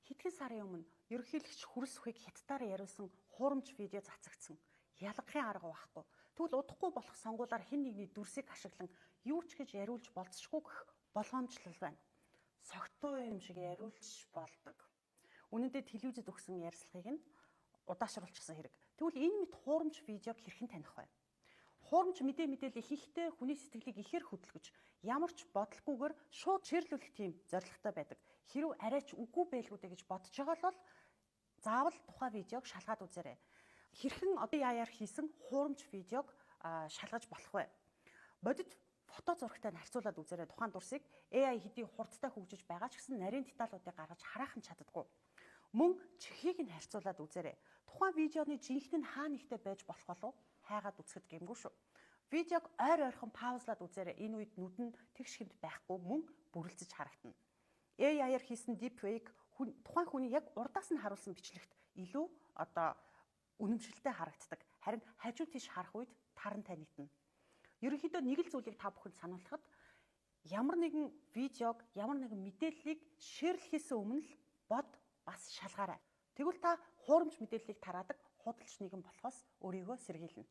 Хэдхэн сарын өмнө ерөнхийлөгч Хүрс Үхийг хятадаар яриулсан хуурамч видео цацагдсан. Ялгахын арга байхгүй. Тэгвэл удахгүй болох сонгуулиар хэн нэгний дүрсийг ашиглан юу ч гэж яриулж болцсохгүй гэх болгоомжлол байна. Согтуу юм шиг яриулж болдог. Үнэн дээр телевизэд өгсөн ярилцлагыг нь удаашруулчихсан хэрэг. Тэгвэл энэ мэт хуурамч видеог хэрхэн таних вэ? Хуурамч мэдээлэл ихэнхдээ хүний сэтгэлийг ихээр хөдөлгөж ямар ч бодолгүйгээр шууд ширлүүлэх тийм зорилготой байдаг. Хэрв арайч үгүй байлгүй дэ гэж бодож байгаа бол заавал тухайн видеог шалгаад үзээрэй. Хэрхэн AI-аар хийсэн хуурамч видеог шалгаж болох вэ? Бодит фото зурагтай харьцуулаад үзээрэй. Тухайн дурсыг AI хэдий хурдтай хөгжиж байгаа ч гэсэн нарийн деталуудыг гаргаж хараахан чаддаггүй. Мөн чихийг нь харьцуулаад үзээрэй. Тухайн видеоны жинхэнэ нь хаа нэгтэй байж болох болов хайгаад үзэхэд гэмгүй шүү. Видеог ойр ойрхон паузлаад үзээрэй. Энэ үед нүд нь тэгш хэмт байхгүй мөн бүрэлдэж харагдана. AI-аар хийсэн deepfake тухайн хүний яг урдаас нь харуулсан бичлэгт илүү үнэмшилтэй харагддаг. Харин хажуу тийш харах үед таран танигдана. Ерөнхийдөө нэг л зүйлийг та бүхэнд сануулхад ямар нэгэн видеог, ямар нэгэн мэдээллийг шеэрлэхээс өмнө л бод бас шалгаарай. Тэгвэл та хуурамч мэдээллийг тараадаг худалч нэгэн болохоос өөрийгөө сэргийлнэ.